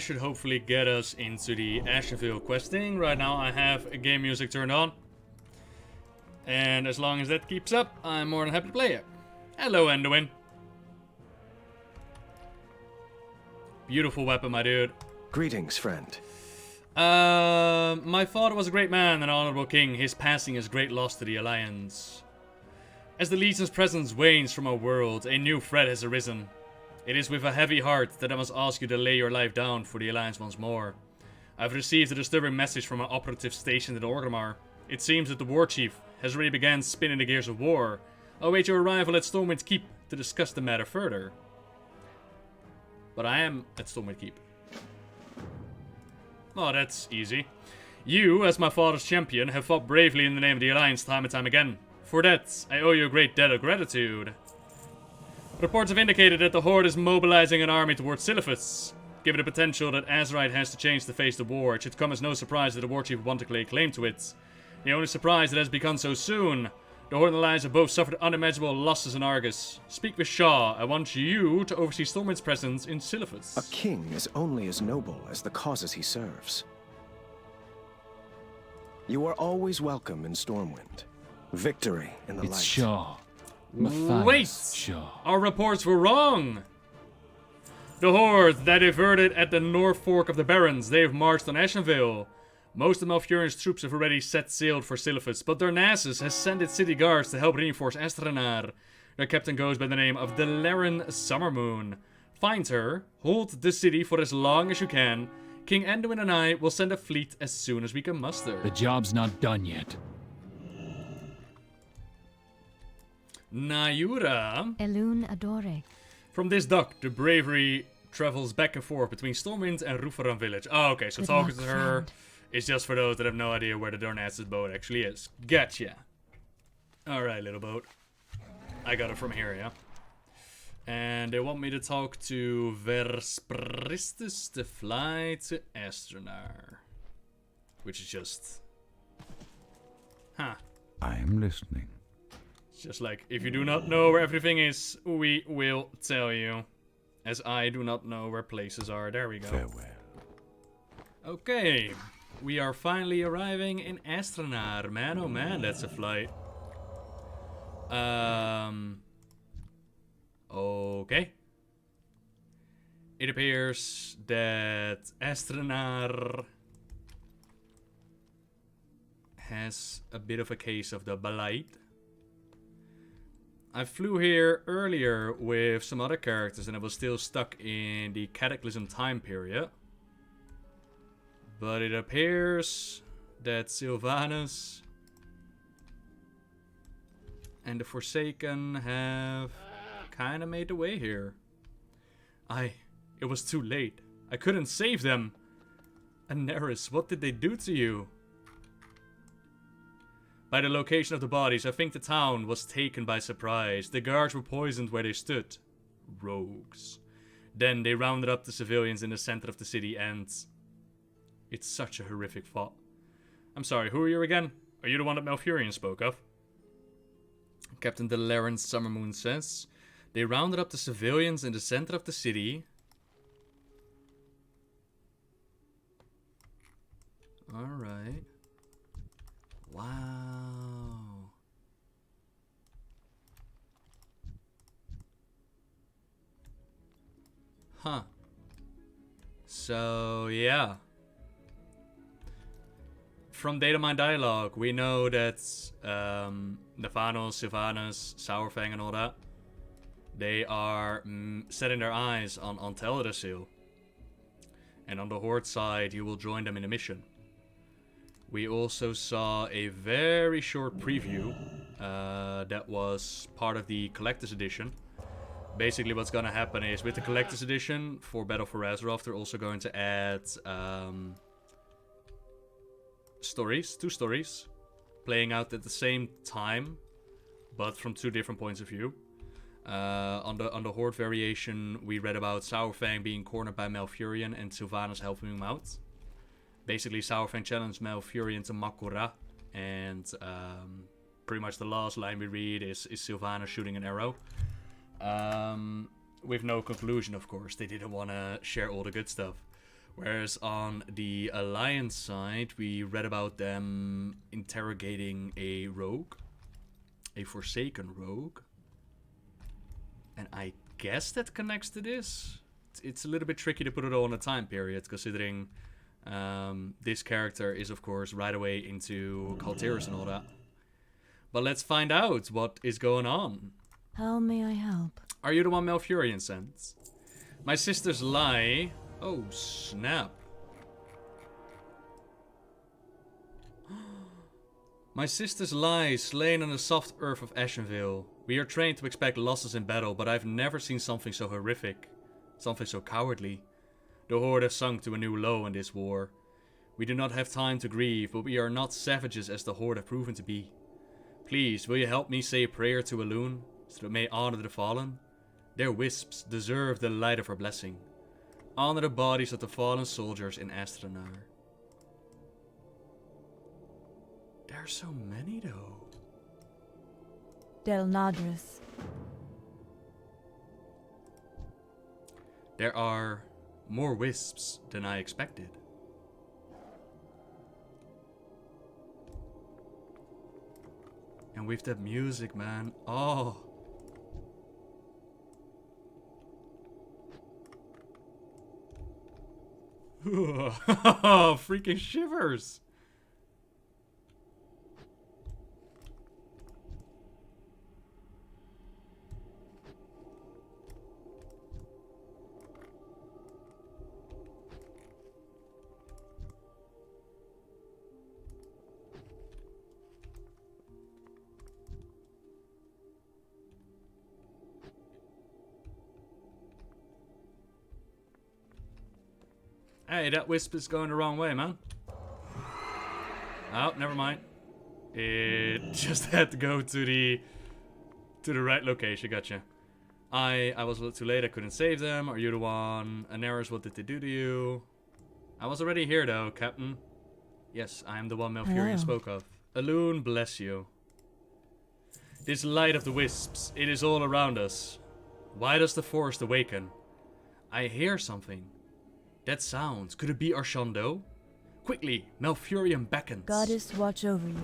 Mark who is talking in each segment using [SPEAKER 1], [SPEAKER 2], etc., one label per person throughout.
[SPEAKER 1] this should hopefully get us into the Ashenvale questing. Right now I have game music turned on. And as long as that keeps up, I'm more than happy to play it. Hello, Enduin. Beautiful weapon, my dude.
[SPEAKER 2] Greetings, friend.
[SPEAKER 1] My father was a great man, an honorable king. His passing is great loss to the Alliance. As the Legion's presence wanes from our world, a new threat has arisen. It is with a heavy heart that I must ask you to lay your life down for the Alliance once more. I've received a disturbing message from an operative stationed in Orgrimmar. It seems that the war chief has already begun spinning the gears of war. I'll wait your arrival at Stormwind Keep to discuss the matter further. But I am at Stormwind Keep. Oh, that's easy. You, as my father's champion, have fought bravely in the name of the Alliance time and time again. For that, I owe you a great debt of gratitude. Reports have indicated that the Horde is mobilizing an army towards Silphus. Given the potential that Azerite has to change to face the war, it should come as no surprise that the war chief want to lay claim to it. The only surprise that has begun so soon. The Horde and Alliance have both suffered unimaginable losses in Argus. Speak with Shaw. I want you to oversee Stormwind's presence in Silphus.
[SPEAKER 2] A king is only as noble as the causes he serves. You are always welcome in Stormwind. Victory in the light.
[SPEAKER 3] It's Shaw. Matthias
[SPEAKER 1] Wait!
[SPEAKER 3] Shaw.
[SPEAKER 1] Our reports were wrong! The Horde that diverted at the North Fork of the Barrens, they have marched on Ashenvale. Most of Malfurion's troops have already set sail for Silphus, but Darnassus has sent its city guards to help reinforce Astranar. Their captain goes by the name of Delaren Summermoon. Find her, hold the city for as long as you can. King Anduin and I will send a fleet as soon as we can muster.
[SPEAKER 3] The job's not done yet.
[SPEAKER 1] Nayura.
[SPEAKER 4] Elun Adore.
[SPEAKER 1] From this dock, the bravery travels back and forth between Stormwind and Rufaran village. Oh, okay, so
[SPEAKER 4] Good
[SPEAKER 1] talking
[SPEAKER 4] luck,
[SPEAKER 1] to her
[SPEAKER 4] friend.
[SPEAKER 1] is just for those that have no idea where the Darnassus boat actually is. Gotcha. Alright, little boat. I got it from here, yeah? And they want me to talk to Verspristus to fly to Astranar. Which is just... Huh.
[SPEAKER 3] I am listening.
[SPEAKER 1] Just like, if you do not know where everything is, we will tell you. As I do not know where places are. There we go.
[SPEAKER 3] Farewell.
[SPEAKER 1] Okay. We are finally arriving in Astranar. Man, oh man, that's a flight. Okay. It appears that Astranar has a bit of a case of the blight. I flew here earlier with some other characters and I was still stuck in the Cataclysm time period. But it appears that Sylvanus and the Forsaken have kind of made the way here. It was too late. I couldn't save them. Aneris, what did they do to you? By the location of the bodies, I think the town was taken by surprise. The guards were poisoned where they stood. Rogues. Then they rounded up the civilians in the center of the city and... It's such a horrific thought. I'm sorry, who are you again? Are you the one that Malfurion spoke of? Captain Delaren Summermoon says. They rounded up the civilians in the center of the city. Alright. Wow. Huh. So, yeah. From Datamine Dialogue, we know that Nephanos, Sylvanas, Sourfang and all that, they are setting their eyes on Teldrassil. And on the Horde side, you will join them in a mission. We also saw a very short preview that was part of the Collector's Edition. Basically what's going to happen is with the Collector's Edition for Battle for Azeroth, they're also going to add two stories, playing out at the same time, but from two different points of view. On the Horde variation, we read about Sourfang being cornered by Malfurion and Sylvanas helping him out. Basically, Sourfang challenged Malfurion to Makura, and pretty much the last line we read is Sylvanas shooting an arrow. With no conclusion, of course. They didn't want to share all the good stuff. Whereas on the Alliance side, we read about them interrogating a rogue. A Forsaken rogue. And I guess that connects to this. It's a little bit tricky to put it all in a time period, considering this character is, of course, right away into Kalteris and all that. But let's find out what is going on.
[SPEAKER 4] How may I help?
[SPEAKER 1] Are you the one Malfurion sent? My sister's lie. Oh, snap. My sister's lie, slain on the soft earth of Ashenvale. We are trained to expect losses in battle, but I've never seen something so horrific. Something so cowardly. The Horde has sunk to a new low in this war. We do not have time to grieve, but we are not savages as the Horde have proven to be. Please, will you help me say a prayer to Elune, so that it may honor the fallen? Their wisps deserve the light of her blessing. Honor the bodies of the fallen soldiers in Astranar. There are so many, though.
[SPEAKER 4] Del Nadris.
[SPEAKER 1] There are more wisps than I expected. And with that music, man. Oh. Freaking shivers. Hey, that wisp is going the wrong way, man. Oh, never mind. It just had to go to the right location. Gotcha. I was a little too late. I couldn't save them. Are you the one? Anaris, what did they do to you? I was already here, though, Captain. Yes, I am the one Malfurion spoke of. Elune, bless you. This light of the wisps, it is all around us. Why does the forest awaken? I hear something. That sounds. Could it be Arshondo? Quickly, Malfurion beckons.
[SPEAKER 4] Goddess, watch over you.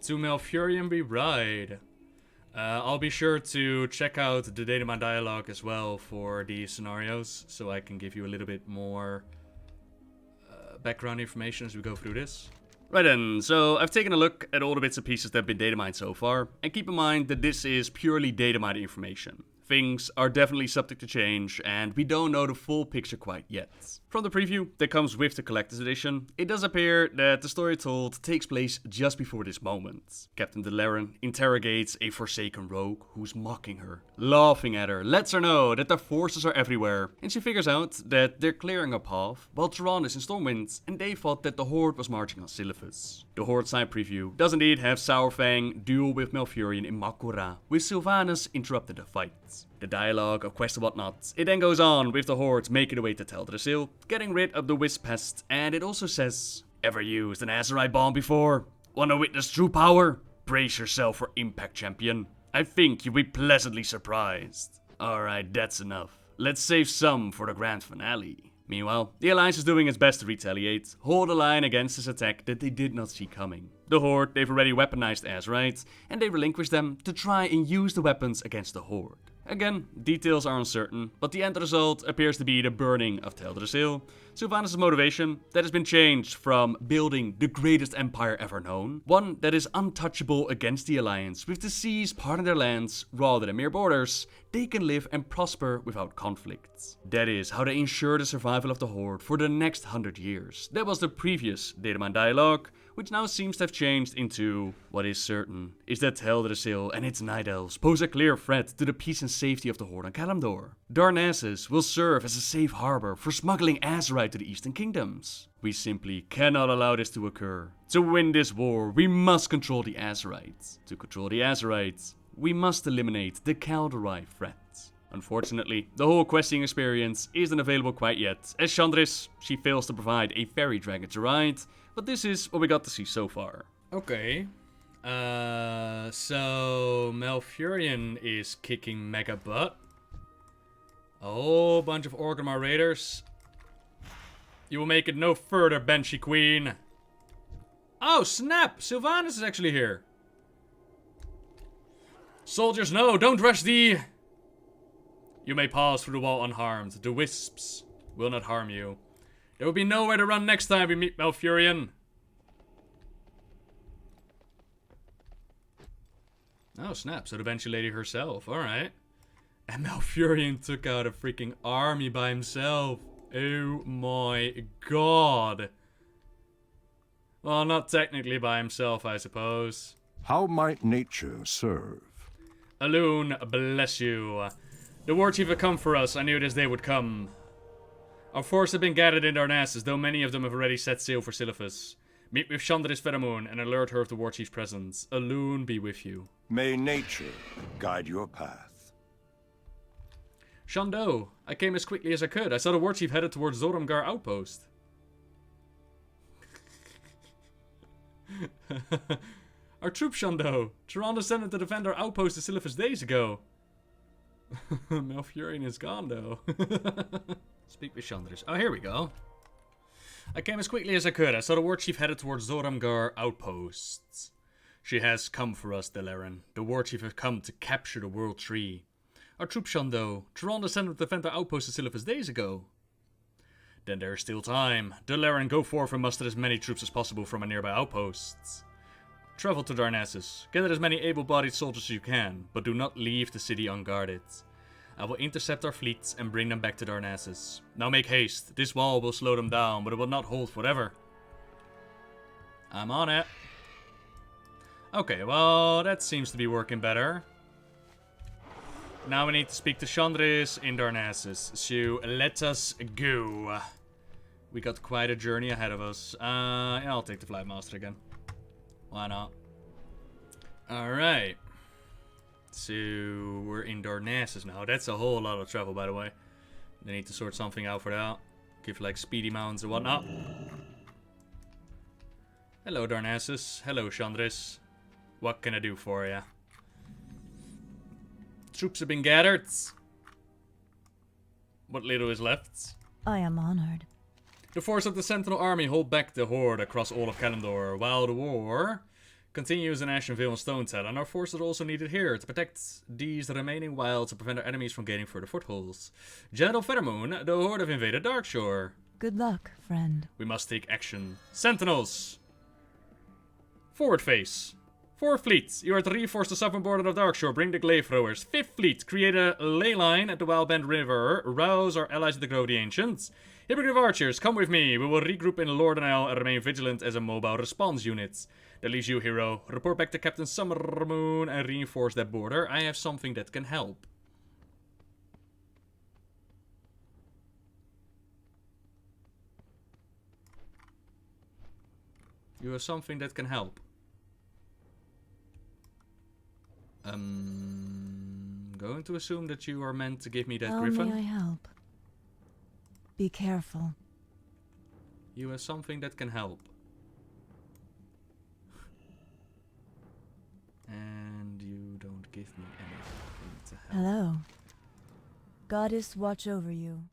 [SPEAKER 1] To Malfurion we ride. I'll be sure to check out the Datamine dialogue as well for these scenarios, so I can give you a little bit more background information as we go through this. Right then, so I've taken a look at all the bits and pieces that have been datamined so far, and keep in mind that this is purely datamined information. Things are definitely subject to change, and we don't know the full picture quite yet. From the preview that comes with the collector's edition, it does appear that the story told takes place just before this moment. Captain Delaran interrogates a Forsaken rogue who's mocking her, laughing at her, lets her know that their forces are everywhere, and she figures out that they're clearing a path while Tyrann is in Stormwind, and they thought that the Horde was marching on Silithus. The Horde side preview does indeed have Saurfang duel with Malfurion in Makura, with Sylvanas interrupting the fight. The dialogue of quest and whatnot. It then goes on with the Horde making their way to Teldrassil, getting rid of the Wisp pest, and it also says, ever used an Azerite bomb before? Wanna witness true power? Brace yourself for impact, champion. I think you'll be pleasantly surprised. Alright, that's enough. Let's save some for the grand finale. Meanwhile, the Alliance is doing its best to retaliate, hold a line against this attack that they did not see coming. The Horde, they've already weaponized Azerite, and they relinquish them to try and use the weapons against the Horde. Again, details are uncertain, but the end result appears to be the burning of Teldrassil. Sylvanas' motivation that has been changed from building the greatest empire ever known, one that is untouchable against the Alliance, with the seas parting their lands rather than mere borders. They can live and prosper without conflicts. That is how they ensure the survival of the Horde for the next 100 years. That was the previous Datamine dialogue, which now seems to have changed into, what is certain is that Teldrassil and its Night Elves pose a clear threat to the peace and safety of the Horde on Kalimdor. Darnassus will serve as a safe harbor for smuggling Azerite to the Eastern Kingdoms. We simply cannot allow this to occur. To win this war, we must control the Azerites. To control the Azerites, we must eliminate the Kaldorei threat. Unfortunately, the whole questing experience isn't available quite yet, as Chandris, she fails to provide a fairy dragon to ride, but this is what we got to see so far. Okay, So Malfurion is kicking mega butt. A whole bunch of Orgrimmar raiders. You will make it no further, Banshee Queen. Oh, snap! Sylvanas is actually here. Soldiers, no, don't rush the... You may pass through the wall unharmed. The wisps will not harm you. There will be nowhere to run next time we meet Malfurion. Oh, snap. So the Banshee Lady herself. Alright. And Malfurion took out a freaking army by himself. Oh my god. Well, not technically by himself, I suppose.
[SPEAKER 2] How might nature serve?
[SPEAKER 1] Alune, bless you. The war chief had come for us. I knew this day would come. Our forces have been gathered in Darnassus, though many of them have already set sail for Silithus. Meet with Chandris Pheromone and alert her of the war chief's presence. Alune be with you.
[SPEAKER 2] May nature guide your path.
[SPEAKER 1] Shando, I came as quickly as I could. I saw the war chief headed towards Zoramgar outpost. Our troop, Shando. Tyrande sent them to defend our outpost to Silithus days ago. Malfurion is gone, though. Speak with Chandris. Oh, here we go. I came as quickly as I could. I saw the war chief headed towards Zoramgar outposts. She has come for us, Delaran. The war chief has come to capture the World Tree. Our troop, Shando. Tyrande sent them to defend our outpost to Silithus days ago. Then there is still time. Delaran, go forth and muster as many troops as possible from our nearby outposts. Travel to Darnassus. Gather as many able-bodied soldiers as you can, but do not leave the city unguarded. I will intercept our fleets and bring them back to Darnassus. Now make haste. This wall will slow them down, but it will not hold forever. I'm on it. Okay, well, that seems to be working better. Now we need to speak to Chandris in Darnassus. So let us go. We got quite a journey ahead of us. Yeah, I'll take the Flight Master again. Why not? Alright. So, we're in Darnassus now. That's a whole lot of travel, by the way. They need to sort something out for that. Give, like, speedy mounts and whatnot. Hello, Darnassus. Hello, Chandris. What can I do for ya? Troops have been gathered. What little is left.
[SPEAKER 4] I am honored.
[SPEAKER 1] The force of the Sentinel army hold back the Horde across all of Kalimdor, while the war continues in Ashenvale and Stonetown, and our forces are also needed here to protect these remaining wilds to prevent our enemies from gaining further footholds. General Pheromone, the Horde have invaded Darkshore.
[SPEAKER 4] Good luck, friend.
[SPEAKER 1] We must take action. Sentinels! Forward face. 4 fleets. You are to reinforce the southern border of Darkshore. Bring the glaive throwers. 5th fleet. Create a ley line at the Wildbend River. Rouse our allies to grow the ancients. Hippogriff archers, come with me. We will regroup in Lordenale and remain vigilant as a mobile response unit. That leaves you, hero. Report back to Captain Summermoon and reinforce that border. I have something that can help. You have something that can help. Going to assume that you are meant to give me that
[SPEAKER 4] How
[SPEAKER 1] griffin.
[SPEAKER 4] may I help? Be careful.
[SPEAKER 1] You have something that can help. And you don't give me anything to help.
[SPEAKER 4] Hello. Goddess watch over you.